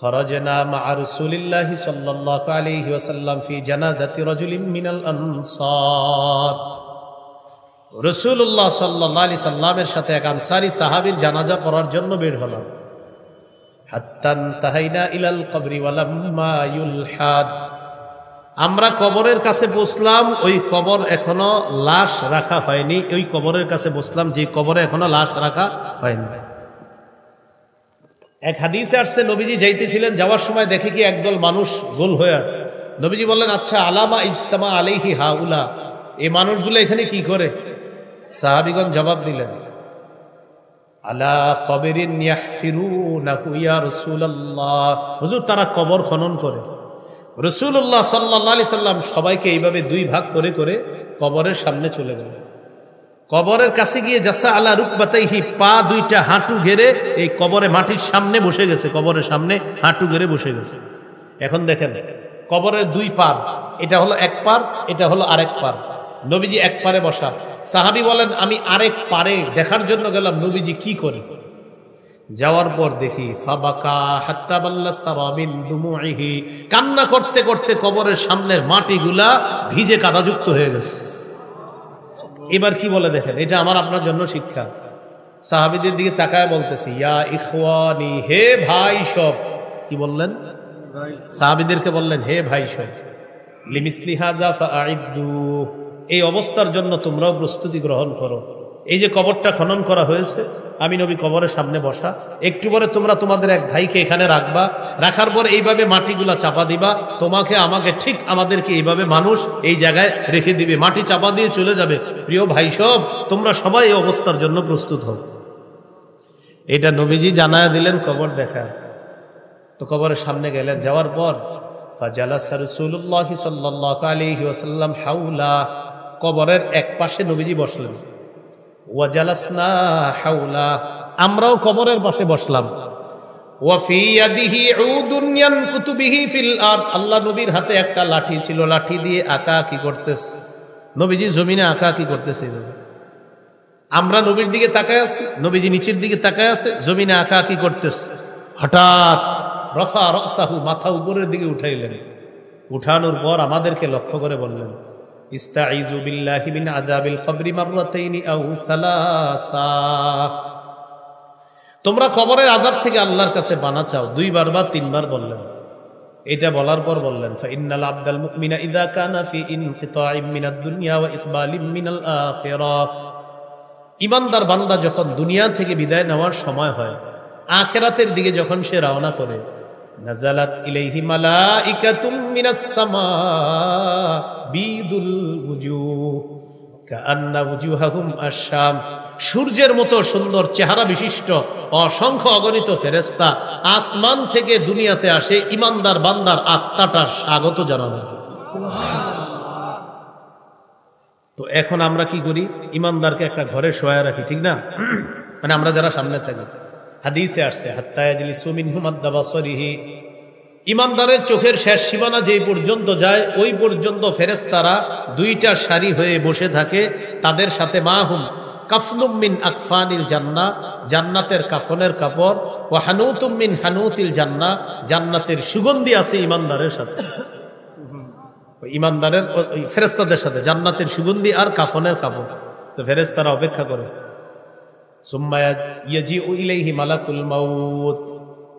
খরাজনা মা রাসূলিল্লাহি সাল্লাল্লাহু আলাইহি ওয়াসাল্লাম ফি জানাজাতি রাজুলিন মিনাল আনসার। রাসূলুল্লাহ সাল্লাল্লাহু আলাইহি সাল্লামের সাথে এক আনসারী সাহাবীর জানাজা পড়ার জন্য বের হলাম। হাত্তা তাহাইনা ইলাল কবরি ওয়ালাম্মা ইউলহাদ, আমরা কবরের কাছে বসলাম, ওই কবর এখনো লাশ রাখা হয়নি। ওই কবরের কাছে বসলাম যে কবরে এখনো লাশ রাখা হয়নি। এক হাদিসে আসছে নবীজি যাইতেছিলেন, যাওয়ার সময় দেখে কি একদল মানুষ গোল হয়ে আছে। নবীজি বললেন, আচ্ছা আলামা ইজতামা আলাইহি হাউলা, এই মানুষগুলো এখানে কি করে? সাহাবীগণ জবাব দিলেন, আলা কবরিন ইয়াহফিরুনাহু ইয়া রাসূলুল্লাহ, হুজুর তারা কবর খনন করে। রাসূলুল্লাহ সাল্লাল্লাহু আলাইহি সাল্লাম সবাইকে এইভাবে দুই ভাগ করে করে কবরের সামনে চলে গেলেন। কবরের কাছে গিয়ে জাসা আলা রুকবাতাইহি, পা দুইটা হাঁটু ঘেরে এই কবরে মাটির সামনে বসে গেছে, কবরের সামনে হাঁটু ঘেরে বসে গেছে। এখন দেখেন কবরের দুই পার, এটা হলো এক পার, এটা হলো আরেক পার। নবীজি এক পারে বসা। সাহাবী বলেন, আমি আরেক পারে দেখার জন্য গেলাম নবীজি কি করে। যাওয়ার পর দেখি ফাবাকা হাত্তা বাল্লাত তারাবিন দুমুইহি, কান্না করতে করতে কবরের সামনের মাটিগুলা ভিজে কাদাযুক্ত হয়ে গেছে। এবার কি বলে দেখেন, এটা আমার আপনার জন্য শিক্ষা। সাহাবীদের দিকে তাকায় বলতেছি, ইয়া ইখওয়ানি, হে ভাই সব। কি বললেন? সাহাবীদেরকে বললেন, হে ভাই সব, লিমিসলি হাযা ফাআইদ্দু, এই অবস্থার জন্য তোমরাও প্রস্তুতি গ্রহণ করো। এই যে কবরটা খনন করা হয়েছে, আমি নবী কবরের সামনে বসা, একটু পরে তোমরা তোমাদের এক ভাইকে এখানে রাখবা, রাখার পর এইভাবে মাটিগুলা চাপা দিবা, তোমাকে আমাকে ঠিক আমাদেরকে এইভাবে মানুষ এই জায়গায় রেখে দিবে, মাটি চাপা দিয়ে চলে যাবে। প্রিয় ভাই সব, তোমরা সবাই এই অবস্থার জন্য প্রস্তুত হও। এটা নবীজি জানায়া দিলেন কবর দেখা। তো কবরের সামনে গেলেন, যাওয়ার পর ফাজালাসা রাসূলুল্লাহ সাল্লাল্লাহু আলাইহি ওয়াসাল্লাম হাওলা, কবরের এক পাশে নবীজি বসলেন। ওয়াজালাসনা হাওলা, আমরাও কবরের পাশে বসলাম। ওয়া ফি ইয়াদিহি উদুন ইয়ানকুতু বিহি ফিল আরদ, আল্লাহ নবীর হাতে একটা লাঠি ছিল, লাঠি দিয়ে আঁকা কি করতেছে, নবীজি জমিনে আঁকা কি করতেছে। আমরা নবীর দিকে তাকায় আছি, নবীজি নিচের দিকে তাকায় আছে, জমিনে আঁকা কি করতেছে। হঠাৎ রফা রাসাহু, মাথা উপরের দিকে উঠাইলেন। উঠানোর পর আমাদেরকে লক্ষ্য করে বললেন, ইস্তাইযু বিল্লাহি মিন আযাবিল কবরি মাররাতাইনি আও সালাসা, তোমরা কবরের আযাব থেকে আল্লাহর কাছে পানা চাও, দুইবার বা তিনবার বললেন। এটা বলার পর বললেন, ফাইন্নাল আবদাল মুমিনা ইযা কানা ফি ইনকিতাইম মিনাদ দুনিয়া ওয়া ইকবালিম মিনাল আখিরাহ, ঈমানদার বান্দা যখন দুনিয়া থেকে বিদায় নেওয়ার সময় হয়, আখিরাতের দিকে যখন সে রওনা করে, নাজালাত ইলাইহি মালাইকাতুম মিনাস সামা বিদুল ওয়ুজুহ কাআন্না ওয়ুজুহাহুম আশ-শাম, সূর্যের মতো সুন্দর চেহারা বিশিষ্ট অসংখ্য অগণিত ফেরেশতা আসমান থেকে দুনিয়াতে আসে ঈমানদার বান্দার আত্মাটার স্বাগত জানানোর জন্য। তো এখন আমরা কি করি, ঈমানদারকে একটা ঘরে শোয়া রাখি, ঠিক না? মানে আমরা যারা সামনে থাকি, হাদিসে আসছে হাত্তা ইয়াজলিসু মিনহু মাদ্দা বাসরিহি, ঈমানদারের চোখের শেষ সীমানা যেই পর্যন্ত যায় ওই পর্যন্ত ফেরেশতারা দুইটা সারি হয়ে বসে থাকে। তাদের সাথে মাহুম কাফনুম মিন আকফানিল জান্নাহ, জান্নাতের কাফনের কাপড়, ওয়া হানুতুম মিন হানুতিল জান্নাহ, জান্নাতের সুগন্ধি আছে ঈমানদারের সাথে। ঈমানদারের ফেরেশতাদের সাথে জান্নাতের সুগন্ধি আর কাফনের কাপড়। তো ফেরেশতারা অপেক্ষা করে। সুম্মা ইয়াজিউ ইলাইহি মালাকুল মাউত,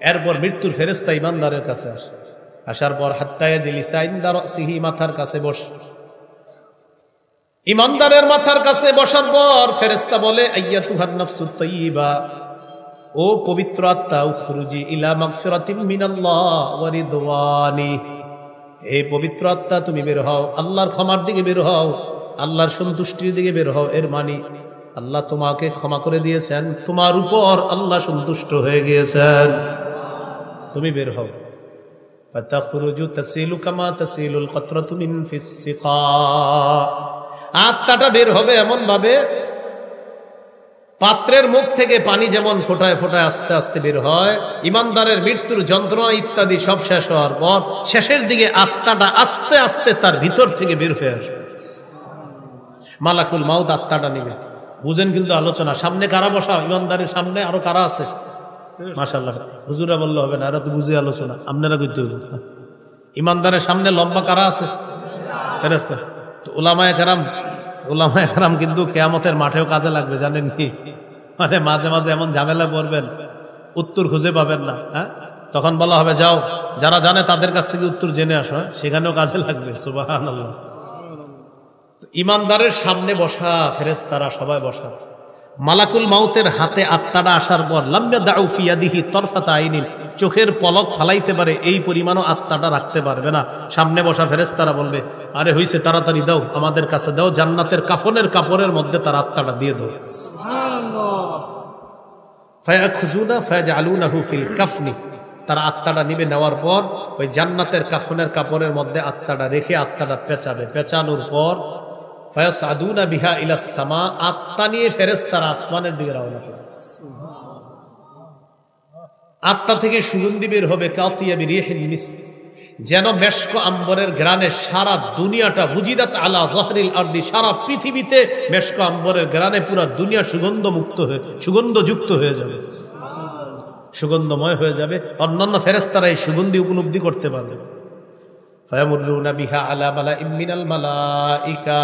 এরপর মৃত্যুর ফেরেশতা ঈমানদারের কাছে আসে। আসার পর হাত্তা ইয়াজলিসা ইনদা রাসিহি, মাথার কাছে বসে। ঈমানদারের মাথার কাছে বসার পর ফেরেশতা বলে, আইয়াতুহান নাফসুত তাইয়্যিবা, ও পবিত্র আত্মা, উখরুজি ইলা মাগফিরাতিম মিনাল্লাহ ওয়া রিদওয়ানি, হে পবিত্র আত্মা তুমি বের হও, আল্লাহর ক্ষমার দিকে বের হও, আল্লাহর সন্তুষ্টির দিকে বের হও। এর মানে আল্লাহ তোমাকে ক্ষমা করে দিয়েছেন, তোমার উপর আল্লাহ সন্তুষ্ট হয়ে গিয়েছেন, তুমি বের হও। ফাতাখরুজু তাসিলু কামা তাসিলুল কতরাতু মিন ফিস সিকা, আত্মাটা বের হবে এমন ভাবে পাত্রের মুখ থেকে পানি যেমন ফোটায় ফোটায় আস্তে আস্তে বের হয়। ঈমানদারের মৃত্যুর যন্ত্রণা ইত্যাদি সব শেষ হওয়ার পর শেষের দিকে আত্মাটা আস্তে আস্তে তার ভিতর থেকে বের হয়ে আসবে। মালাকুল মাউত আত্মাটা নিবে। বুঝেন কিন্তু আলোচনা। সামনে কারা বসা? ঈমানদারের সামনে আরো কারা আছে? মাশাআল্লাহ। হুজুরা বললে হবে না, এরা তো বুঝে আলোচনা, আপনারা করতে হবে। ইমানদারের সামনে লম্বা কারা আছে? ফেরেশতা। তো উলামায়ে কেরাম কিন্তু কিয়ামতের মাঠেও কাজে লাগবে, জানেন কি? মানে মাঝে মাঝে এমন ঝামেলা পড়বেন, উত্তর খুঁজে পাবেন না। হ্যাঁ, তখন বলা হবে যাও, যারা জানে তাদের কাছ থেকে উত্তর জেনে আসো, সেখানেও কাজে লাগবে। সুবহানাল্লাহ। ইমানদারের সামনে বসা ফেরেশতারা সবাই বসা, মালাকুল মাউতের হাতে আত্মাটা আসার পর লাম্মা দাউ ফি ইয়াদিহি তরফাতা আইনিন, চোখের পলক ফালাইতে পারে এই পরিমাণও আত্মাটা রাখতে পারবে না। সামনে বসা ফেরেশতারা বলবে, আরে হইছে, তাড়াতাড়ি দাও, আমাদের কাছে দাও, জান্নাতের কাফনের কাপড়ের মধ্যে তার আত্মাটা দিয়ে দাও। সুবহানাল্লাহ। ফায়াখুযুনা ফায়াজআলুনাহু ফিল কাফনি, তারা আত্মাটা নিবে, নেওয়ার পর ওই জান্নাতের কাফনের কাপড়ের মধ্যে আত্মাটা রেখে আত্মাটা পেঁচাবে, পেঁচানোর পর ফায়াসআদুনা বিহা ইলাস সামা, আত্মা নিয়ে ফেরেশতারা আসমানের দিকে রওনা করবে। আত্মা থেকে সুগন্ধি বের হবে, কাতিয়াবি রিহিন মিস, যেন মেশক আম্বরের ঘ্রাণে সারা দুনিয়াটা, বুজিদাত আলা যাহরিল আরদি, সারা পৃথিবীতে মেশক আম্বরের ঘ্রাণে পুরো দুনিয়া সুগন্ধযুক্ত হয়ে যাবে, সুগন্ধময় হয়ে যাবে। অন্যান্য ফেরেশতারা এই সুগন্ধি উপলব্ধি করতে পারবে। ফায়ামুরুনা বিহা আলা মালাইম মিনাল মালাইকা,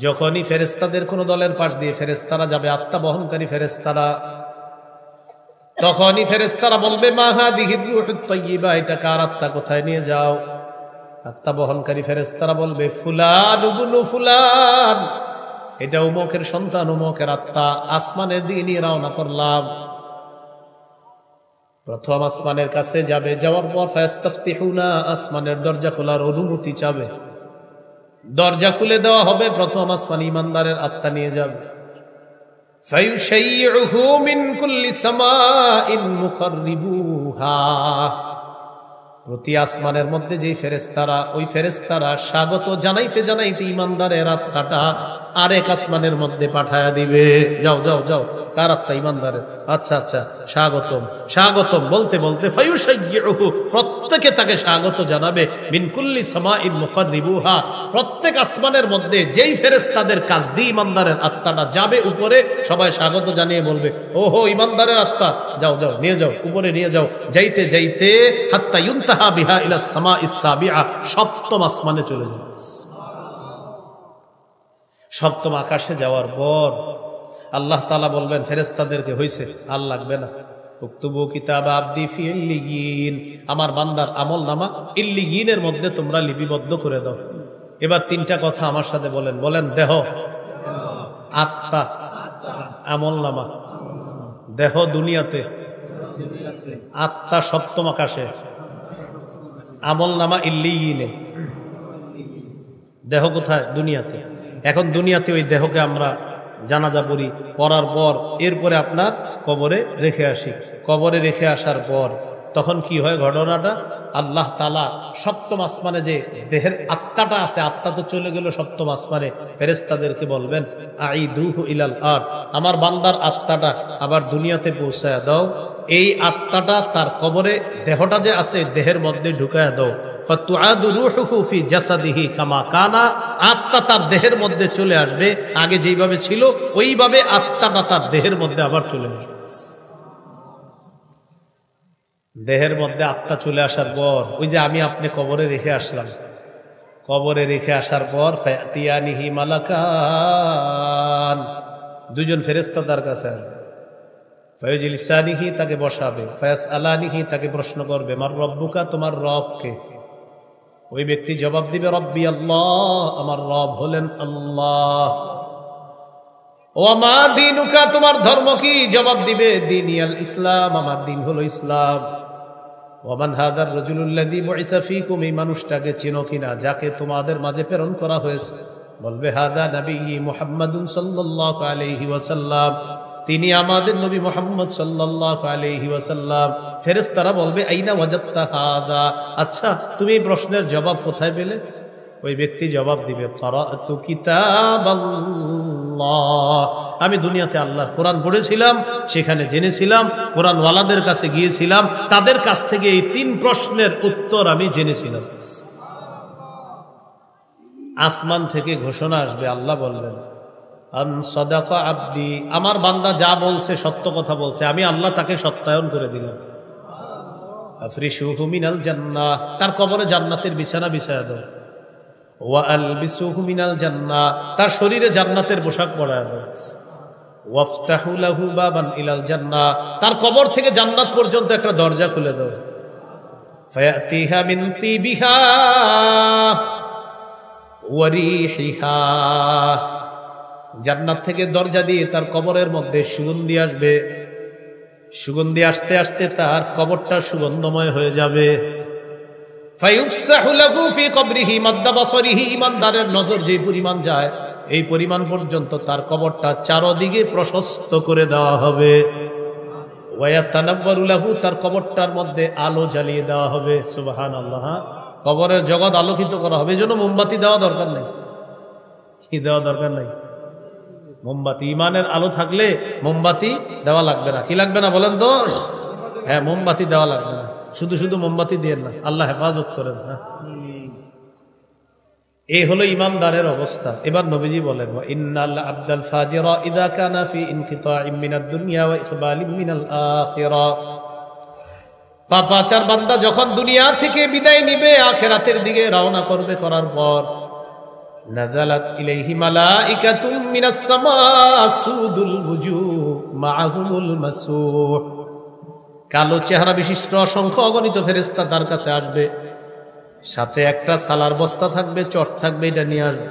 যখনই ফেরেশতাদের কোন দলের পাশ দিয়ে ফেরেশতারা যাবে, আত্মা বহনকারী ফেরেশতারা, তখনই ফেরেশতারা বলবে মা হাদিহি রূহুত তাইয়্যিবা, এটা কার আত্মা, কোথায় নিয়ে যাও? আত্মা বহনকারী ফেরেশতারা বলবে ফুলান ইবনু ফুলান, এটা উমকের সন্তান, উমকের আত্মা, আসমানের দিকে নিয়ে রওনা করলাম। প্রথম আসমানের কাছে যাবে, যাওয়ার পর ফায়াস্তাফতিহুনা, আসমানের দরজা খোলার অনুমতি চাবে, দরজা খুলে দেওয়া হবে, প্রথম আসমান ইমানদারের আত্মা নিয়ে যাবে। ফায়ুশাইয়ুহু মিন কুল্লি সামাইন মুকাররিবুহা, প্রতি আসমানের মধ্যে যেই ফেরেশতারা, ওই ফেরেশতারা স্বাগত জানাইতে জানাইতে ইমানদারের আত্মাটা আরেক আসমানের মধ্যে পাঠায়া দিবে। যাও যাও যাও, কার আত্মা? ইমানদারের। আচ্ছা আচ্ছা, স্বাগতম স্বাগতম বলতে বলতে ফায়ুশাইয়ুহু, প্রত্যেকে তাকে স্বাগত জানাবে, মিন কুল্লি সামাইন মুকাররিবুহা, প্রত্যেক আসমানের মধ্যে যেই ফেরেশতাদের কাজ দিয়ে ইমানদারের আত্মাটা যাবে উপরে, সবাই স্বাগত জানিয়ে বলবে ওহো ইমানদারের আত্মা, যাও যাও, নিয়ে যাও, উপরে নিয়ে যাও। যাইতে যাইতে হাত্তা ইউনতাহা বিহা ইলাস সামাইস সাবিআ, সপ্তম আসমানে চলে যাবে। সপ্তম আকাশে যাওয়ার পর আল্লাহ তাআলা বলবেন ফেরেশতাদেরকে, হইছে, আর লাগবে না, উকতুবু কিতাব আবদি ফি ইল্লিয়িন, আমার বান্দার আমল নামা ইল্লিয়িনের মধ্যে তোমরা লিপিবদ্ধ করে দাও। এবার তিনটা কথা আমার সাথে বলেন, বলেন দেহ, আত্মা, আমল নামা। দেহ দুনিয়াতে, আত্মা সপ্তম আকাশে, আমল নামা ইল্লিয়িনে। দেহ কোথায়? দুনিয়াতে। এখন দুনিয়াতে ওই দেহকে আমরা জানাজা পড়ি, পড়ার পর এরপরে আপনার কবরে রেখে আসি। কবরে রেখে আসার পর তখন কি হয় ঘটনাটা? আল্লাহ তাআলা সপ্তম আসমানে যে দেহের আত্মাটা আছে, আত্মা তো চলে গেল সপ্তম আসমানে, ফেরেশতাদেরকে বলবেন আইদুহু ইলাল আরদ, আমার বান্দার আত্মাটা আবার দুনিয়াতে পৌঁছায়া দাও। এই আত্মাটা তার কবরে, দেহটা যে আছে দেহের মধ্যে ঢুকায়া দাও। ফাতুআদু রূহুহু ফি জাসাদিহি কামা কানা, আত্মা তার দেহের মধ্যে চলে আসবে, আগে যেইভাবে ছিল ওইভাবে আত্মাটা তার দেহের মধ্যে আবার চলে আসবে। দেহের মধ্যে আত্মা চলে আসার পর ওই যে আমি আপনি কবরে রেখে আসলাম, কবরে রেখে আসার পর ফায়াতিয়ানিহি মালাকান, দুজন ফেরেশতা তার কাছে আসবে। ফায়ুজলিসানিহি, তাকে বসাবে। ফায়াসআলানিহি, তাকে প্রশ্ন করবে মার রব্বুকা, তোমার রব কে? ওই ব্যক্তি জবাব দিবে রব্বি আল্লাহ, আমার রব হলেন আল্লাহ। ওয়া মা দীনুকা, তোমার ধর্ম কি? জবাব দিবে দীনিয়াল ইসলাম, আমার দিন হলো ইসলাম। ওয়া মান হাদার রাজুলুল্লাযী বুইসা ফীকুম, এই মানুষটাকে চিনো কিনা যাকে তোমাদের মাঝে প্রেরণ করা হয়েছে? বলবে হাদা নবী মুহাম্মাদুন সাল্লাল্লাহু আলাইহি ওয়াসাল্লাম, তিনি আমাদের নবী মুহাম্মদ সাল্লাল্লাহু আলাইহি ওয়াসাল্লাম। ফেরেশতারা বলবে আইনা ওয়াজাদতা হাদা, আচ্ছা তুমি এই প্রশ্নের জবাব কোথায় পেলে? ওই ব্যক্তি জবাব দিবে ক্বারাতু কিতাবাল্লাহ, আমি দুনিয়াতে আল্লাহর কোরআন পড়েছিলাম, সেখানে জেনেছিলাম, কোরআনওয়ালাদের কাছে গিয়েছিলাম, তাদের কাছ থেকে এই তিন প্রশ্নের উত্তর আমি জেনেছিলাম। আসমান থেকে ঘোষণা আসবে, আল্লাহ বলবেন আন সাদাকা আবদি, আমার বান্দা যা বলছে সত্য কথা বলছে, আমি আল্লাহ তাকে সত্যায়ন করে দিলাম। আফরিশুহু মিনাল জান্নাহ, তার কবরে জান্নাতের বিছানা বিছায়া দাও। ওয়া আলবিসুহু মিনাল জান্নাহ, তার শরীরে জান্নাতের পোশাক পরায়া দাও। ওয়াফতাহু লাহু বাবান ইলাল জান্নাহ, তার কবর থেকে জান্নাত পর্যন্ত একটা দরজা খুলে দাও। ফায়াতিহা মিন তিবিহা ওয়া রিহিহা, জান্নাত থেকে দরজা দিয়ে তার কবরের মধ্যে সুগন্ধি আসবে। সুগন্ধি আসতে আসতে তার কবরটা সুগন্ধময় হয়ে যাবে। ফায়ুফসাহু লাহু ফি কবরিহি মাদ্দা বাসরিহি, ইমানদারের নজর যে পরিমাণ যায় এই পরিমাণ পর্যন্ত তার কবরটা চারদিকে প্রশস্ত করে দেওয়া হবে। ওয়ায়াতানাব্বারু লাহু, তার কবরটার মধ্যে আলো জ্বালিয়ে দেওয়া হবে। সুবহানাল্লাহ, কবরের জগৎ আলোকিত করা হবে। এজন্য মোমবাতি দেওয়া দরকার নেই। কি দেওয়া দরকার নাই? মোমবাতি, ইমানের আলো থাকলে মোমবাতি দেওয়া লাগবে না। কি লাগবে না বলেন তো? হ্যাঁ, মোমবাতি দেওয়া লাগবে না। শুধু শুধু মোমবাতি দিয়ে না, আল্লাহ হেফাজত করেন। এই হলো ইমানদারের অবস্থা। এবার নবীজি বলেন, ইন্নাল আবদাল ফাজিরা ইযা কানা ফি ইনকিতাইম মিনাদ দুনিয়া ওয়া ইকবালিম মিনাল আখিরা, পাপাচার বান্দা যখন দুনিয়া থেকে বিদায় নিবে, আখিরাতের দিকে রওনা করবে, করার পর নাযালাত ইলাইহি মালাইকাতুম মিনাস সামা সুদুল ওয়ুজুহ মাআহুমুল মাসূহ, কালো চেহারা বিশিষ্ট অসংখ্য অগণিত ফেরেশতা তার কাছে আসবে। সাথে একটা সালার বস্তা থাকবে, চট থাকবে, এটা নিয়ে আসবে।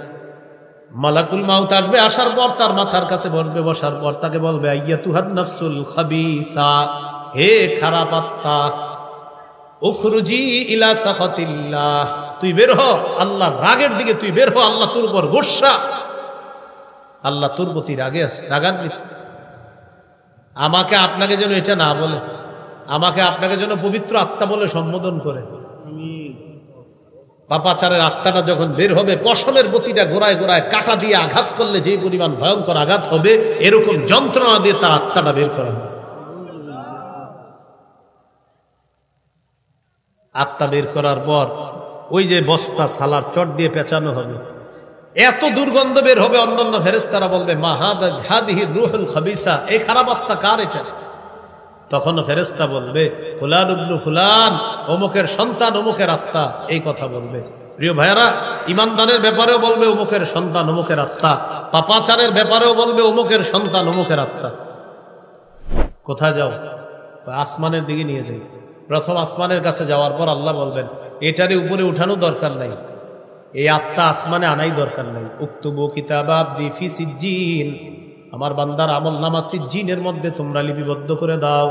মালাকুল মাউত আসবে, আসার পর তার মাথার কাছে বসবে। বসার পর তাকে বলবে, আইয়াতুহান নাফসুল খাবিসা, হে খারাপ আত্মা, উখরুজি ইলা সাখাতিল্লাহ, তুই বের হ আল্লাহর রাগের দিকে, তুই বের হ, আল্লাহ তোর উপর গোসা, আল্লাহ তোর প্রতি রাগে আছে, রাগান্বিত। আমাকে আপনাকে যেন এটা না বলে, আমাকে আপনাকে যেন পবিত্র আত্মা বলে সম্বোধন করে। পাপাচারের আত্মাটা যখন বের হবে, পশমের গতিটা গোড়ায় গোড়ায় কাটা দিয়ে আঘাত করলে যে পরিমাণ ভয়ঙ্কর আঘাত হবে, এরকম যন্ত্রণা দিয়ে তার আত্মাটা বের করা হবে। আত্মা বের করার পর ওই যে বস্তা সালার চট দিয়ে পেঁচানো হবে, এত দুর্গন্ধ বের হবে, অন্যান্য ফেরেশতারা বলবে, মা হাদিহি রূহুল খাবিসা, এই খারাপ আত্মা কার এটা? তখন ফেরেশতা বলবে, ফুলান ইবনু ফুলান, অমুকের সন্তান, অমুকের আত্মা, এই কথা বলবে। প্রিয় ভাইয়েরা, ইমানদারের ব্যাপারেও বলবে অমুকের সন্তান, অমুকের আত্মা। পাপাচারের ব্যাপারেও বলবে অমুকের সন্তান, অমুকের আত্মা। কোথায় যাও? আসমানের দিকে নিয়ে যাই। প্রথম আসমানের কাছে যাওয়ার পর আল্লাহ বলবেন, এটারে উপরে উঠানো দরকার নাই, এই আত্মা আসমানে আনাই দরকার নাই। উক্তুবু কিতাবা আবদি ফি সিজ্জিন, আমার বান্দার আমল নামা সিজ্জিনের মধ্যে তোমরা লিপিবদ্ধ করে দাও।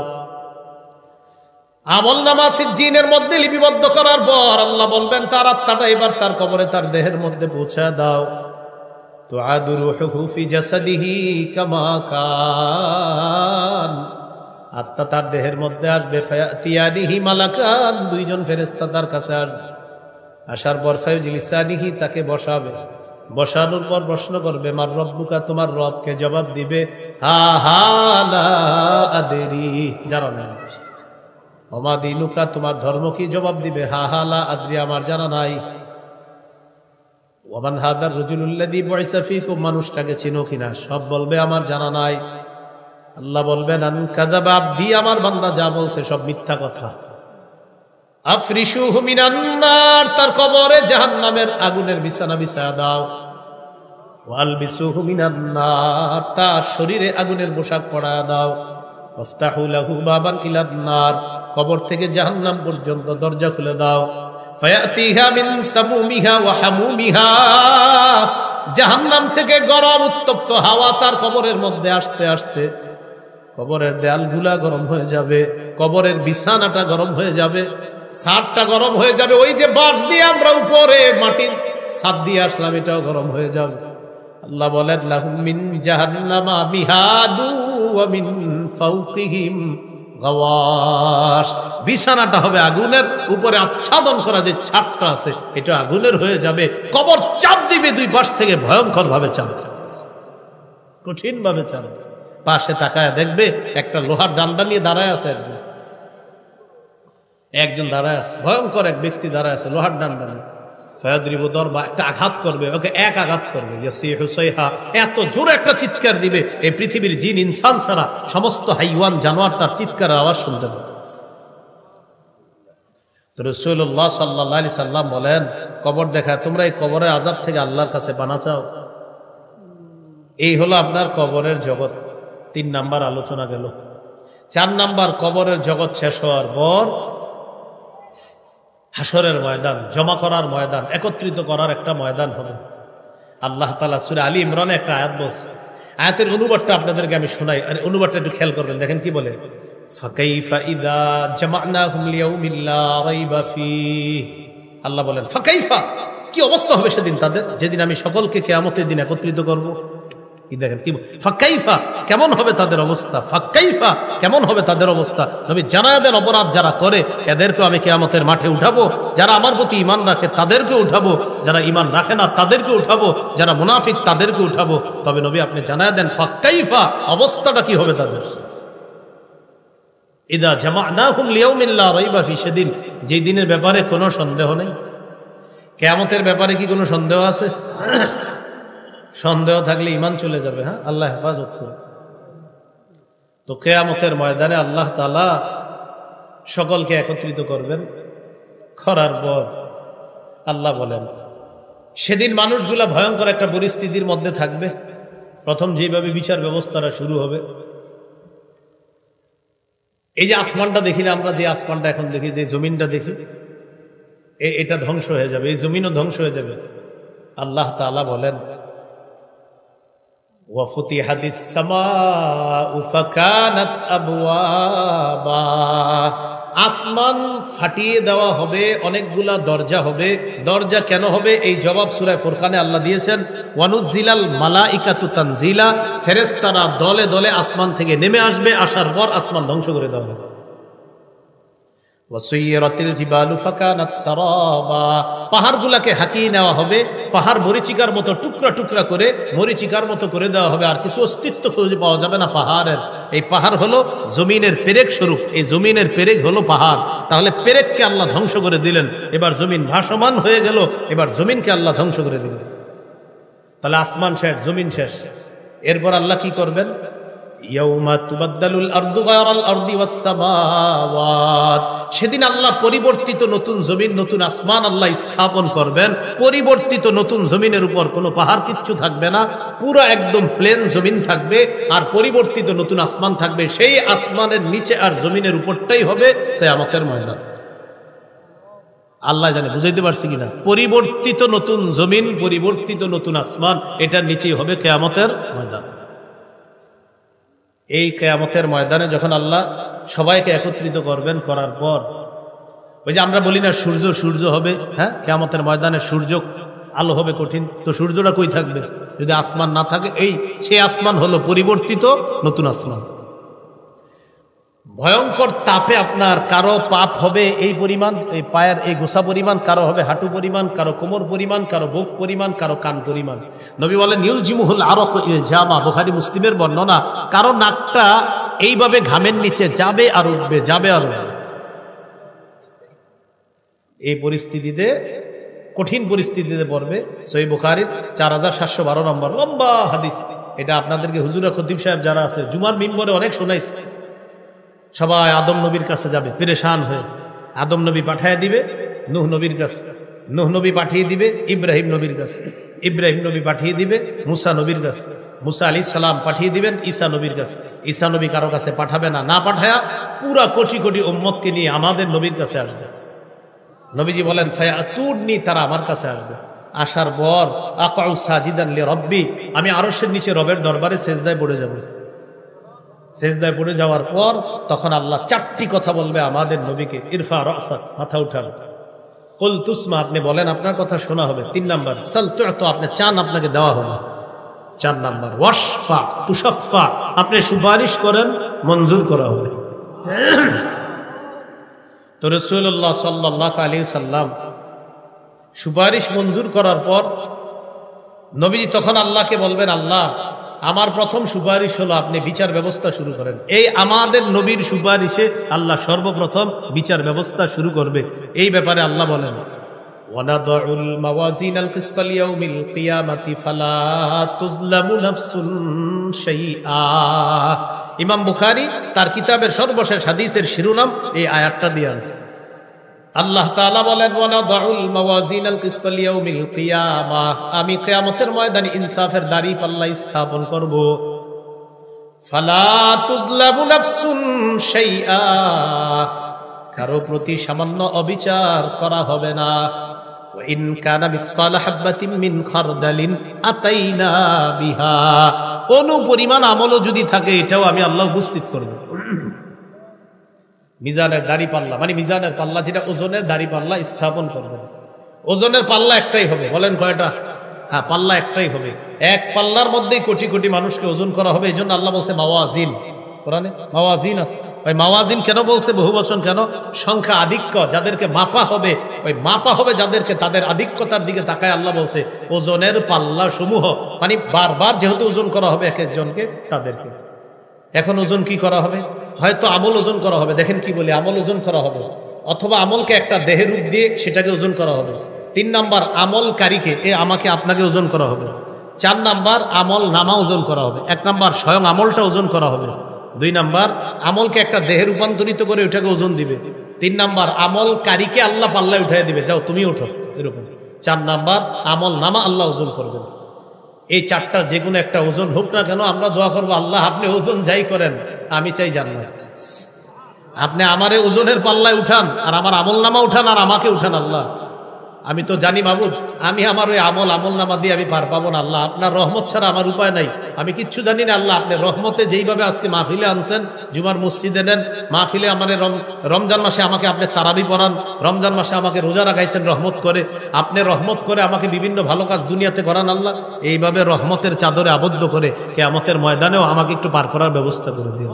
আমল নামা সিজ্জিনের মধ্যে লিপিবদ্ধ করার পর আল্লাহ বলবেন, তার আত্মাটা এবার তার কবরে, তার দেহের মধ্যে পৌঁছায় দাও। তুআদু রূহুহু ফি জাসাদিহি কামা কান, আত্মা তার দেহের মধ্যে আসবে। ফায়াতিয়ানিহি মালাকান, দুইজন ফেরেশতা তার কাছে আসবে। আসার পর ফায়ুজলিসানিহি, তাকে বসাবে। বসানোর পর প্রশ্ন করবে, মার রব্বুকা, তোমার রবকে? জবাব দিবে, হা হা লা আদরি, জানা নাই। ওমা দিনুকা, তোমার ধর্ম কি? জবাব দিবে, হা হা লা আদরি, আমার জানা নাই। ওয়ামান হাদার রাজুলুল্লাযী বুইসা ফীকুম, মানুষটাকে চিনো কিনা? সব বলবে আমার জানা নাই। আল্লাহ বলবেন, আন কাযাবা আবদি, আমার বান্দা যা বলছে সব মিথ্যা কথা। আফরিশুহু মিনান নার, তার কবরে জাহান্নামের আগুনের বিছানা বিছায়া দাও। ওয়ালবিসুহু মিনান নার, তার শরীরে আগুনের পোশাক পরায়া দাও। ওয়াফতাহু লাহু বাবান ইলান নার, কবর থেকে জাহান্নাম পর্যন্ত দরজা খুলে দাও। ফায়াতিহা মিন সামুমিহা ওয়া হামুমিহা, জাহান্নাম থেকে গরম উত্তপ্ত হাওয়া তার কবরের মধ্যে আসতে আসতে কবরের দেয়ালগুলা গরম হয়ে যাবে, কবরের বিছানাটা গরম হয়ে যাবে, ছাদটা গরম হয়ে যাবে। ওই যে বাঁশ দিয়ে আমরা উপরে মাটির ছাদ দিয়ে আসলাম, এটাও গরম হয়ে যাবে। আল্লাহ বলেন, লাহুম মিন জাহান্নামা মিহাদু ওয়া মিন ফাওকিহিম গাওয়াশ, বিছানাটা হবে আগুনের, উপরে আচ্ছাদন করা যে ছাদটা আছে এটা আগুনের হয়ে যাবে। কবর চাপ দিবে দুই পাশ থেকে, ভয়ঙ্কর ভাবে চাপ, কঠিন ভাবে চাপ। পাশে তাকায় দেখবে একটা লোহার ডান্ডা নিয়ে দাঁড়ায় আছে একজন দাঁড়ায় আছে, ভয়ঙ্কর এক ব্যক্তি দাঁড়ায় আছে লোহার ডান্ডা নিয়ে। ফায়াদরিবু দরবা, একটা আঘাত করবে, ওকে এক আঘাত করবে, ইয়াসিহু সাইহা, এত জোরে একটা চিৎকার দিবে এই পৃথিবীর জিন ইনসান ছাড়া সমস্ত হাইওয়ান জানোয়ার তার চিৎকারের আওয়াজ শুনতে পাবে। তো রাসূলুল্লাহ সাল্লাল্লাহু আলাইহি সাল্লাম বলেন, কবর দেখা, তোমরা এই কবরের আযাব থেকে আল্লাহর কাছে পানা চাও। এই হলো আপনার কবরের জগৎ। 3 নাম্বার আলোচনা গেল। 4 নাম্বার, কবরের জগৎ শেষ হওয়ার পর হাসরের ময়দান, জমা করার ময়দান, একত্রিত করার একটা ময়দান হবে। আল্লাহ তাআলা সূরা আলী ইমরানে একটা আয়াত বলছে, আয়াতের অনুবাদটা আপনাদেরকে আমি শোনাই, আর অনুবাদটা একটু খেয়াল করবেন। দেখেন কি বলে, ফাকাইফা ইযা জামা'নাহুম লিয়াউমিল লা রাইবা ফীহ। আল্লাহ বলেন ফাকাইফা, কি অবস্থা হবে সেদিন তাদের, যেদিন আমি সকলকে কিয়ামতের দিন একত্রিত করব। কি দেখেন কি ফাকাইফা, কেমন হবে তাদের অবস্থা, ফাকাইফা কেমন হবে তাদের অবস্থা। নবী জানায়া দেন, অপরাধ যারা করে এদেরকেও আমি কিয়ামতের মাঠে উঠাবো, যারা আমার প্রতি ঈমান রাখে তাদেরকে উঠাবো, যারা ঈমান রাখে না তাদেরকে উঠাবো, যারা মুনাফিক তাদেরকে উঠাবো। তবে নবী আপনি জানায়া দেন ফাকাইফা, অবস্থাটা কি হবে তাদের। ইদা জামা'নাহুম লিয়াউমিল লা রাইবা ফীহ, সেদিন যেই দিনের ব্যাপারে কোনো সন্দেহ নেই। কিয়ামতের ব্যাপারে কি কোনো সন্দেহ আছে? সন্দেহ থাকলে ঈমান চলে যাবে। হ্যাঁ, আল্লাহ হেফাজত করুন। তো কিয়ামতের ময়দানে আল্লাহ তাআলা সকলকে একত্রিত করবেন, করার পর আল্লাহ বলেন সেদিন মানুষগুলা ভয়ঙ্কর একটা পরিস্থিতির মধ্যে থাকবে। প্রথম যেভাবে বিচার ব্যবস্থাটা শুরু হবে, এই যে আসমানটা দেখি না আমরা, যে আসমানটা এখন দেখি, যে জমিনটা দেখি, এটা ধ্বংস হয়ে যাবে, এই জমিনও ধ্বংস হয়ে যাবে। আল্লাহ তাআলা বলেন ওয়াফুতিহাতিস সামাউ ফাকানাত আবওয়াবা, আসমান ফাটিয়ে দেওয়া হবে, অনেকগুলা দরজা হবে। দরজা কেন হবে এই জবাব সূরা ফুরকানে আল্লাহ দিয়েছেন, ওয়ানুজিলাল মালাইকাতু তানজিলা, ফেরেশতারা দলে দলে আসমান থেকে নেমে আসবে, আসার পর আসমান ধ্বংস করে দেওয়া হবে। ওয়াসুইরাতিল জিবালু ফাকানাত সারাবা, পাহাড়গুলোকে হাকিয়ে নেওয়া হবে, পাহাড় মরিচিকার মতো টুকরা টুকরা করে মরিচিকার মতো করে দেওয়া হবে, আর কিছু অস্তিত্ব খুঁজে পাওয়া যাবে না পাহাড়ের। এই পাহাড় হলো জমিনের পেরেক স্বরূপ, এই জমিনের পেরেক হলো পাহাড়। তাহলে পেরেককে আল্লাহ ধ্বংস করে দিলেন, এবার জমিন ভাসমান হয়ে গেল, এবার জমিনকে আল্লাহ ধ্বংস করে দিলেন। তাহলে আসমান শেষ, জমিন শেষ। এরপর আল্লাহ কি করবেন, ইয়াউমা তুবাদদালুল আরদু গায়রাল আরদি ওয়াস সামাওয়াত, সেদিন আল্লাহ পরিবর্তিত নতুন জমিন, নতুন আসমান আল্লাহ স্থাপন করবেন। পরিবর্তিত নতুন জমিনের উপর কোনো পাহাড় কিচ্ছু থাকবে না, পুরো একদম প্লেন জমিন থাকবে, আর পরিবর্তিত নতুন আসমান থাকবে। সেই আসমানের নিচে আর জমিনের উপরটাই হবে কিয়ামতের ময়দান। আল্লাহ জানে, বুঝাইতে পারছি কিনা? পরিবর্তিত নতুন জমিন, পরিবর্তিত নতুন আসমান, এটার নিচেই হবে কিয়ামতের ময়দান। এই কিয়ামতের ময়দানে যখন আল্লাহ সবাইকে একত্রিত করবেন, করার পর ওই যে আমরা বলি না সূর্য সূর্য হবে, হ্যাঁ, কিয়ামতের ময়দানে সূর্য আলো হবে কঠিন। তো সূর্যটা কই থাকবে যদি আসমান না থাকে? এই সেই আসমান হলো পরিবর্তিত নতুন আসমান। ভয়ঙ্কর তাপে আপনার কারো পাপ হবে এই পরিমাণ, এই পায়ের এই গোসা পরিমাণ, কারো হবে হাঁটু পরিমাণ, কারো কোমর পরিমাণ, কারো বুক পরিমাণ, কারো কান পরিমাণ। নবী বলেন ইউলজিমুহুল আরাক ইলজামা, বুখারী মুসলিমের বর্ণনা। কারো নাকটা এইভাবে ঘামের নিচে যাবে আর উঠবে, যাবে আর উঠবে। এই পরিস্থিতিতে, কঠিন পরিস্থিতিতে পড়বে। সহিহ বুখারীর 4712 নম্বর লম্বা হাদিস। এটা আপনাদেরকে হুজুরা খতিব সাহেব যারা আছে জুমার মিম্বরে অনেক শোনাইছে। সবাই আদম নবীর কাছে যাবে পেরেশান হয়ে। আদম নবী পাঠিয়ে দিবে নূহ নবীর কাছে, নূহ নবী পাঠিয়ে দিবে ইব্রাহিম নবীর কাছে, ইব্রাহিম নবী পাঠিয়ে দিবে মুসা নবীর কাছে, মুসা আলাইহিস সালাম পাঠিয়ে দিবেন ঈসা নবীর কাছে। ঈসা নবী কারো কাছে পাঠাবে না, না পাঠায়া পুরা কোটি কোটি উম্মতকে নিয়ে আমাদের নবীর কাছে আসবে। নবীজি বলেন ফায়াতুনি, তারা আমার কাছে আসবে। আসার পর আকাউ সাজিদান লিরাব্বি, আমি আরশের নিচে রবের দরবারে সেজদায় পড়ে যাব। সেজদায় পড়ে যাওয়ার পর তখন আল্লাহ 4টি কথা বলবে আমাদের নবীকে, ইরফা রাসাক, মাথা উঠান, কুল তুসমা, আপনি বলেন আপনার কথা শোনা হবে। 3 নাম্বার সাল তু'তা, আপনি চান আপনাকে দেওয়া হবে। 4 নাম্বার ওয়াশফা তুশাফা, আপনি সুপারিশ করেন মঞ্জুর করা হবে। তো রাসূলুল্লাহ সাল্লাল্লাহু আলাইহি সাল্লাম সুপারিশ মঞ্জুর করার পর নবীজি তখন আল্লাহকে বলবেন, আল্লাহ আমার প্রথম সুপারিশ হলো আপনি বিচার ব্যবস্থা শুরু করেন। এই আমাদের নবীর সুপারিশে আল্লাহ সর্বপ্রথম বিচার ব্যবস্থা শুরু করবে। এই ব্যাপারে আল্লাহ বলেন ওয়ানাদউল মাওয়াজিনাল কিসতা লিয়াউমিল কিয়ামাতি ফালা তুযলামু নাফসুন শাইআ। ইমাম বুখারী তার কিতাবের সর্বশেষ হাদিসের শিরোনাম এই আয়াতটা দিয়ে আনছে। আল্লাহ তাআলা বলেন ওয়ানাদউল মাওয়াজিনাল কিসতা লিয়াউমিল কিয়ামাহ, আমি কিয়ামতের ময়দানে ইনসাফের দাড়ি পাল্লা স্থাপন করব। ফালা তুযলামু নাফসুন শাইআ, কারো প্রতি সামান্য অবিচার করা হবে না। ওয়া ইন কানা মিসকালা হাববাতিন মিন খারদালিন আতাইনা বিহা, কোন পরিমাণ আমলও যদি থাকে এটাও আমি আল্লাহ উপস্থিত করব। মিজানের দাড়ি পাল্লা মানে মিজানের পাল্লা, যেটা ওজনের দাড়ি পাল্লা স্থাপন করবে। ওজনের পাল্লা একটাই হবে, বলেন কয়টা? হ্যাঁ, পাল্লা একটাই হবে। এক পাল্লার মধ্যেই কোটি কোটি মানুষকে ওজন করা হবে। এই জন্য আল্লাহ বলছে মাওয়াজিন, কোরআনে মাওয়াজিন আছে। ওই মাওয়াজিন কেন বলছে বহু বচন কেন? সংখ্যা আধিক্য, যাদেরকে মাপা হবে, ওই মাপা হবে যাদেরকে, তাদের আধিক্যতার দিকে তাকায় আল্লাহ বলছে ওজনের পাল্লা সমূহ, মানে বারবার যেহেতু ওজন করা হবে এক একজনকে, তাদেরকে। এখন ওজন কি করা হবে? হয়তো আমল ওজন করা হবে। দেখেন কি বলে, আমল ওজন করা হবে, অথবা আমলকে একটা দেহের রূপ দিয়ে সেটাকে ওজন করা হবে। 3 নাম্বার, আমলকারীকে, আমাকে আপনাকে ওজন করা হবে। 4 নাম্বার, আমল নামা ওজন করা হবে। 1 নাম্বার, স্বয়ং আমলটা ওজন করা হবে। 2 নাম্বার, আমলকে একটা দেহে রূপান্তরিত করে ওটাকে ওজন দিবে। 3 নাম্বার, আমলকারীকে আল্লাহ পাল্লায় উঠাই দিবে, যাও তুমি ওঠো, এরকম। 4 নাম্বার, আমল নামা আল্লাহ ওজন করবেন। এই 4টা যে কোনো একটা ওজন হোক না কেন, আমরা দোয়া করবো আল্লাহ আপনি ওজন যাই করেন, আমি চাই জান্নাত। আপনি আমারে ওজনের পাল্লায় উঠান, আর আমার আমল নামা উঠান, আর আমাকে উঠান আল্লাহ। আমি তো জানি মাবুদ, আমি আমার ওই আমল নামা দিয়ে আমি পার পাবো না আল্লাহ, আপনার রহমত ছাড়া আমার উপায় নাই, আমি কিচ্ছু জানি না আল্লাহ। আপনি রহমতে যেইভাবে আজকে মাহফিলে আনছেন, জুমার মসজিদে নেন, মাহফিলে আমার রমজান মাসে আমাকে আপনি তারাবি পড়ান, রমজান মাসে আমাকে রোজা রাখাইছেন রহমত করে, আপনি রহমত করে আমাকে বিভিন্ন ভালো কাজ দুনিয়াতে করান আল্লাহ। এইভাবে রহমতের চাদরে আবদ্ধ করে কিয়ামতের ময়দানেও আমাকে একটু পার করার ব্যবস্থা করে দিন।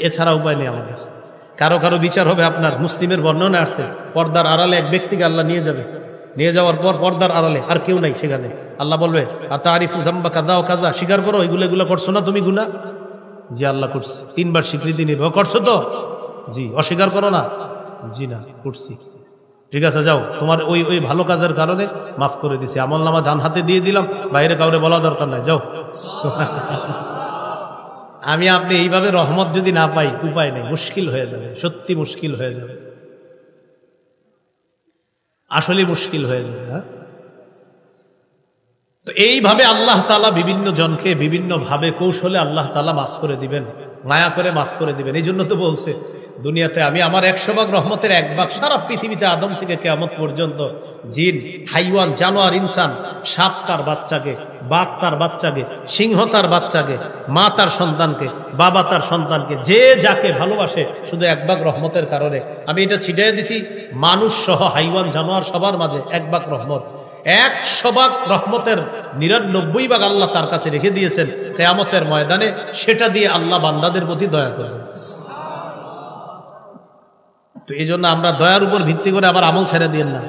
এছাড়া উপায় নেই আমাদের। কারো কারো বিচার হবে আপনার, মুসলিমের বর্ণনা আসছে, পর্দার আড়ালে এক ব্যক্তিকে আল্লাহ নিয়ে যাবে, নিয়ে যাওয়ার পর পর্দার আড়ালে আর কেউ নাই সেখানে। আল্লাহ বলবে আতারিফু জাম্বা কাযা ও কাযা, স্বীকার করো এগুলো করছো না তুমি গুনাহ? জি আল্লাহ করছি। 3 বার স্বীকৃতি নিবে, করছো তো? জি। অস্বীকার করো না? জি না, করছি। ঠিক আছে, যাও, তোমার ওই ভালো কাজের কারণে মাফ করে দিছি, আমল নামা ডান হাতে দিয়ে দিলাম, বাইরে কাউরে বলা দরকার নাই, যাও। আমি আপনি এইভাবে রহমত যদি না পাই, উপায় নেই, মুশকিল হয়ে যাবে, সত্যি মুশকিল হয়ে যাবে, আসলে মুশকিল হয়ে যাবে। হ্যাঁ, তো এইভাবে আল্লাহ তাআলা বিভিন্ন জনকে বিভিন্ন ভাবে কৌশলে আল্লাহ তাআলা মাফ করে দিবেন, মায়া করে মাফ করে দিবেন। এই জন্য তো বলছে দুনিয়াতে আমি আমার 100 ভাগ রহমতের 1 ভাগ সারা পৃথিবীতে আদম থেকে কিয়ামত পর্যন্ত জিন, হাইওয়ান, জানোয়ার, ইনসান, সাপ তার বাচ্চাকে, বাঘ তার বাচ্চাকে, সিংহ তার বাচ্চাকে, মা তার সন্তানকে, বাবা তার সন্তানকে, যে যাকে ভালোবাসে, শুধু 1 ভাগ রহমতের কারণে আমি এটা ছিটিয়ে দিছি মানুষ সহ হাইওয়ান, জানোয়ার সবার মাঝে 1 ভাগ রহমত। 100 ভাগ রহমতের 99 ভাগ আল্লাহ তার কাছে রেখে দিয়েছেন কিয়ামতের ময়দানে, সেটা দিয়ে আল্লাহ বান্দাদের প্রতি দয়া করবেন। তো এই জন্য আমরা দয়ার উপর ভিত্তি করে আবার আমল ছেড়ে দিয়েন না।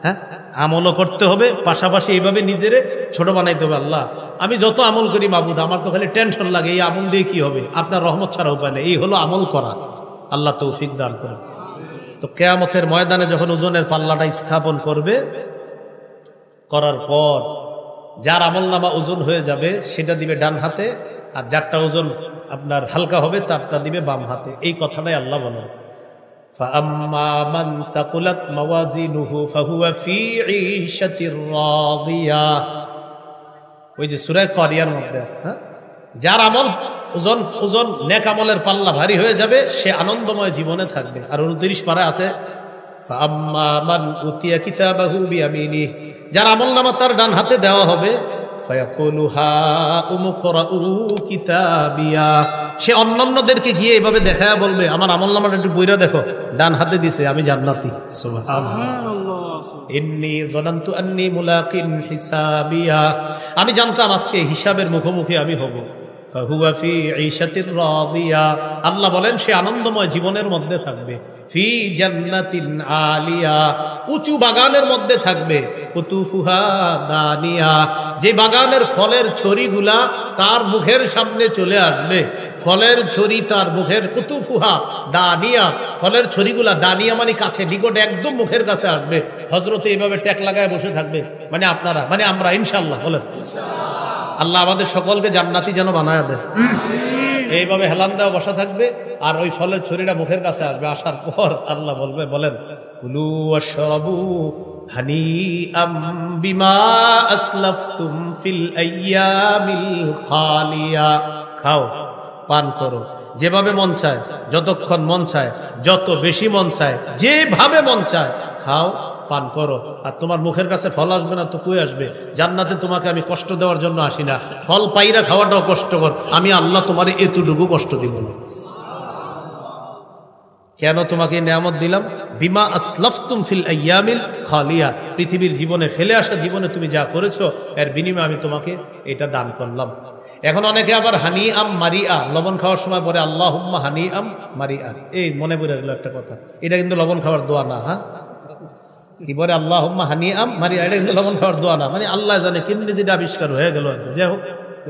হ্যাঁ, আমলও করতে হবে, পাশাপাশি এইভাবে নিজেরে ছোট বানাইতে হবে। আল্লাহ আমি যত আমল করি মাবুদ, আমার তো খালি টেনশন লাগে, এই আমল দিয়ে কি হবে? আপনার রহমত ছাড়া উপায় নেই। এই হলো আমল করা, আল্লাহ তৌফিক দান করেন। তো কিয়ামতের ময়দানে যখন ওজনের পাল্লাটা স্থাপন করবে, করার পর যার আমল নামা ওজন হয়ে যাবে সেটা দিবে ডান হাতে, আর যারটা ওজন আপনার হালকা হবে তারটা দিবে বাম হাতে। এই কথাটাই আল্লাহ বলেন, فَأَمَّا مَنْ ثَقُلَتْ مَوَازِينُهُ فَهُوَ فِي عِيشَةٍ رَاضِيَةٍ। ওই যে সূরা কারিয়ার মধ্যে আছে, যার আমল ওজন নেক আমলের পাল্লা ভারী হয়ে যাবে, সে আনন্দময় জীবনে থাকবে। আর 29 পারা আছে فَأَمَّا مَنْ أُوتِيَ كِتَابَهُ بِيَمِينِهِ, যার আমল নামা তার ডান হাতে দেওয়া হবে, فَيَقُولُ هَاؤُمُ اقْرَءُوا كِتَابِيَهْ, সে অন্যান্যদেরকে গিয়ে এভাবে দেখায় বলবে আমার আমল নামাটা একটু বইরা দেখো, ডান হাতে দিছে, আমি জান্নাতি। সুবহানাল্লাহ। ইন্নী যানানতু আন্নী মুলাকিন হিসাবিয়া, আমি জানতাম আজকে হিসাবের মুখোমুখি আমি হব। ফাহুয়া ফি ঈশাতির রাদিয়া, আল্লাহ বলেন সে আনন্দময় জীবনের মধ্যে থাকবে। ফি জান্নাতিন আলিয়া, উঁচু বাগানের মধ্যে থাকবে, কুতুফুহা দানিয়া, যে বাগানের ফলের ছড়িগুলা তার মুখের সামনে চলে আসবে, ফলের ছড়ি তার মুখের, কুতুফুহা দানিয়া, ফলের ছড়িগুলা, দানিয়া মানে কাছে, নিকটে, একদম মুখের কাছে আসবে। হযরত এইভাবে ট্যাক লাগায় বসে থাকবে, মানে আপনারা, মানে আমরা, ইনশাআল্লাহ বলেন। আল্লাহ আমাদের সকলকে জান্নাতি যেন বানায় দেয়। এইভাবে হেলান দেওয়া বসা থাকবে, আর ওই ফলের ছড়িটা মুখের কাছে আসবে। আসার পর আল্লাহ বলবে, বলেন কুলু ওয়াশরাবু হানিআম বিমা আসলাফতুম ফিল আইয়ামিল খালিয়া, খাও, পান করো, যেভাবে মন চায়, যতক্ষণ মন চায়, যত বেশি মন চায়, যেভাবে মন চায়, খাও, পান করো। আর তোমার মুখের কাছে ফল আসবে না তো কই আসবে? জান্নাতে তোমাকে আমি কষ্ট দেওয়ার জন্য আসি না, ফল পাইরা খাওয়াটাও কষ্টকর, আমি আল্লাহ তোমার এতটুকু কষ্ট দিব না। কেন তোমাকে নিয়ামত দিলাম? বিমা আসলাফতুম ফিল আইয়ামিল খালিয়া, পৃথিবীর জীবনে, ফেলে আসা জীবনে তুমি যা করেছো, এর বিনিময়ে আমি তোমাকে এটা দান করলাম। এখন অনেকে আবার হানি আম মারিয়া, লবণ খাওয়ার সময় পরে আল্লাহুম্মা হানি আম মারিয়া, এই মনে পড়ে গেল একটা কথা, এটা কিন্তু লবণ খাওয়ার দোয়া না। হ্যাঁ, কি বলে আল্লাহুম্মা হানিআম মারিয়া, এটা কিন্তু লবণ খাওয়ার দোয়া না, মানে আল্লাহ জানে কেমনি যেটা আবিষ্কার হয়ে গেল, যাই হোক,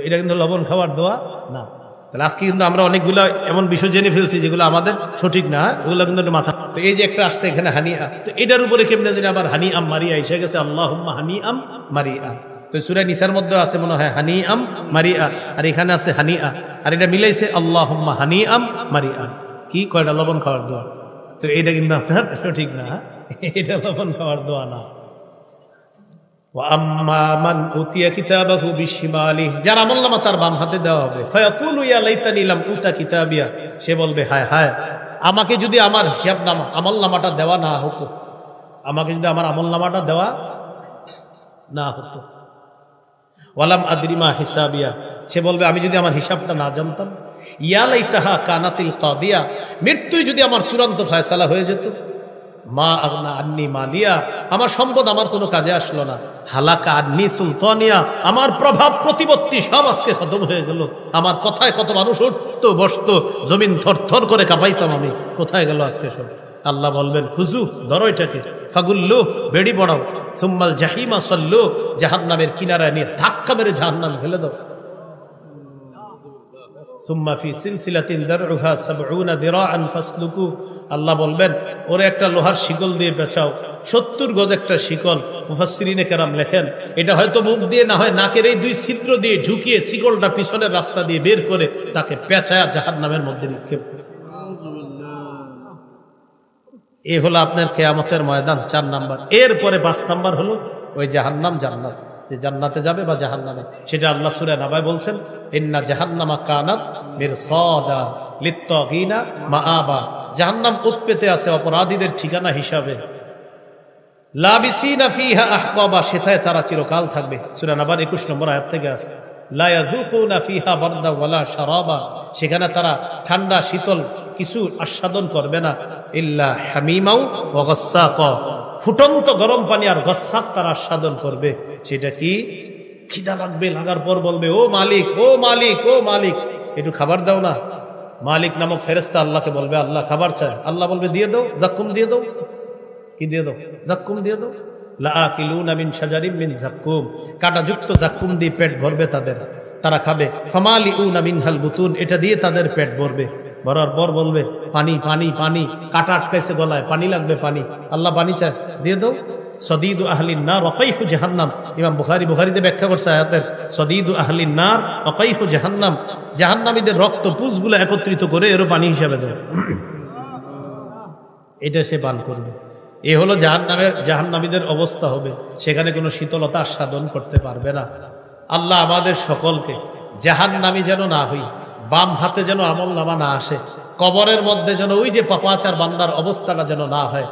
এটা কিন্তু লবণ খাওয়ার দোয়া না। তাহলে আজকে কিন্তু আমরা অনেকগুলো এমন বিষয় জেনে ফেলছি যেগুলো আমাদের সঠিক না, ওগুলো কিন্তু মাথা। তো এই যে একটা আসছে এখানে হানিআ, তো এটার উপরে কেমনে যেন আবার হানিআম মারিয়া এসে গেছে, আল্লাহুম্মা হানিআম মারিয়া। তো সূরা নিসার মধ্যে আছে মনে হয় হানিআম মারিয়া, আর এখানে আছে হানিআ, আর এটা মিলাইছে আল্লাহুম্মা হানিআম মারিয়া। কি কয়টা লবণ খাওয়ার দোয়া? তো এটা কিন্তু আপনার সঠিক না, এটা লবণ খাওয়ার দোয়া না। ওয়া আম্মা মান উতিয়া কিতাবাহু বিশিমালিহি, যার আমলনামা তার বাম হাতে দেওয়া হবে, ফায়াকুলু ইয়া লাইতানি লাম উতা কিতাবিয়া, সে বলবে হায় হায়, আমাকে যদি আমার হিসাবনামা, আমলনামাটা দেওয়া না হতো, আমাকে যদি আমার আমলনামাটা দেওয়া না হতো। ওয়ালাম আদরি মা হিসাবিয়া, সে বলবে আমি যদি আমার হিসাবটা না জানতাম। ইয়া লাইতাহা কানাতিল কাদিয়া, মৃত্যুই যদি আমার চূড়ান্ত ফয়সালা হয়ে যেত। মা আগনা আন্নি মালিয়া, আমার সম্পদ আমার কোনো কাজে আসলো না। হালাকা আন্নি সুলতানিয়া, আমার প্রভাব প্রতিপত্তি সব আজকে খতম হয়ে গেল। আমার কথায় কত মানুষ উঠতো বসতো, জমিন থরথর করে কাঁপাইতাম আমি, কোথায় গেল আজকে সব? আল্লাহ বলবেন খুজু, ধরো এটাকে, ফাগুল্লু, বেড়ি বড়াও, সুম্মাল জাহিমা সল্লু, জাহান্নামের কিনারায় নিয়ে ধাক্কা মেরে জাহান্নামে ফেলে দাও। সুম্মা ফি সিলসিলাতিন দারউহা ৭০ দিরাআন ফাসলুকু, আল্লাহ বলবেন ওরে একটা লোহার শিকল দিয়ে পেঁচাও, ৭০ গজ একটা শিকল। মুফাসসিরিনে কেরাম লেখেন এটা হয়তো মুখ দিয়ে না হয় নাকের এই ২ ছিদ্র দিয়ে ঢুকিয়ে শিকলটা পিছনের রাস্তা দিয়ে বের করে তাকে পেঁচায়া জাহান্নামের মধ্যে নিক্ষেপ। এ হলো আপনার কিয়ামতের ময়দান ৪ নাম্বার। এরপরে ৫ নাম্বার হলো ওই জাহান্নাম, জান্নাত, যে জান্নাতে যাবে বা জাহান্নামে, সেটা আল্লাহ সূরা নাবায় বলছেন ইন্না জাহান্নামা কানাত মিরসাদা লিত্তাগিনা মাআবা, জাহান্নাম উৎপেতে আছে অপরাধীদের ঠিকানা হিসাবে। লাবিসিনা ফিহা আহকাবা, সেটায় তারা চিরকাল থাকবে। সূরা নাবার ২১ নম্বর আয়াত থেকে আছে। লা ইয়াযুকুনা ফিহা বারদা ওয়ালা শারাবা, সেখানে তারা ঠান্ডা শীতল কিছু আস্বাদন করবে না। ইল্লা হামিমাও ওয়া গাসসাকা, ফুটন্ত গরম পানি আর গাসসাক তারা আস্বাদন করবে। সেটা কি? খিদা লাগবে, লাগার পর বলবে ও মালিক, ও মালিক, ও মালিক, একটু খাবার দাও না। মালিক নামক ফেরেশতা আল্লাহকে বলবে, আল্লাহ খাবার চায়। আল্লাহ বলবে দিয়ে দাও, জাক্কুম দিয়ে দাও। কি দিয়ে দাও? জাক্কুম দিয়ে দাও। লাআকিলুনা মিন শাজারিন মিন জাক্কুম, কাঁটাযুক্ত জাক্কুম দিয়ে পেট ভরবে তাদের, তারা খাবে। ফামালিউনা মিনহাল বুতুন, এটা দিয়ে তাদের পেট ভরবে। ভরার পর বলবে পানি, পানি, পানি, কাঁটা আটকাইছে গলায়, পানি লাগবে, পানি। আল্লাহ পানি চায়, দিয়ে দাও। সদীদু আহলিন নার ওয়াকাইহু জাহান্নাম, ইমাম বুখারীতে ব্যাখ্যা করছে আয়াতের, সদীদু আহলিন নার ওয়াকাইহু জাহান্নাম, জাহান্নামীদের রক্ত পুঁজগুলো একত্রিত করে এরও পানি হিসাবে দেয়, এটা সে পান করবে। এ হলো জাহান্নামীদের অবস্থা হবে। সেখানে কোনো শীতলতা আস্বাদন করতে পারবে না। আল্লাহ আমাদের সকলকে জাহান্নামী যেন না হই, বাম হাতে যেন আমলনামা না আসে, কবরের মধ্যে যেন ওই যে পাপাচার বান্দার অবস্থাটা যেন না হয়।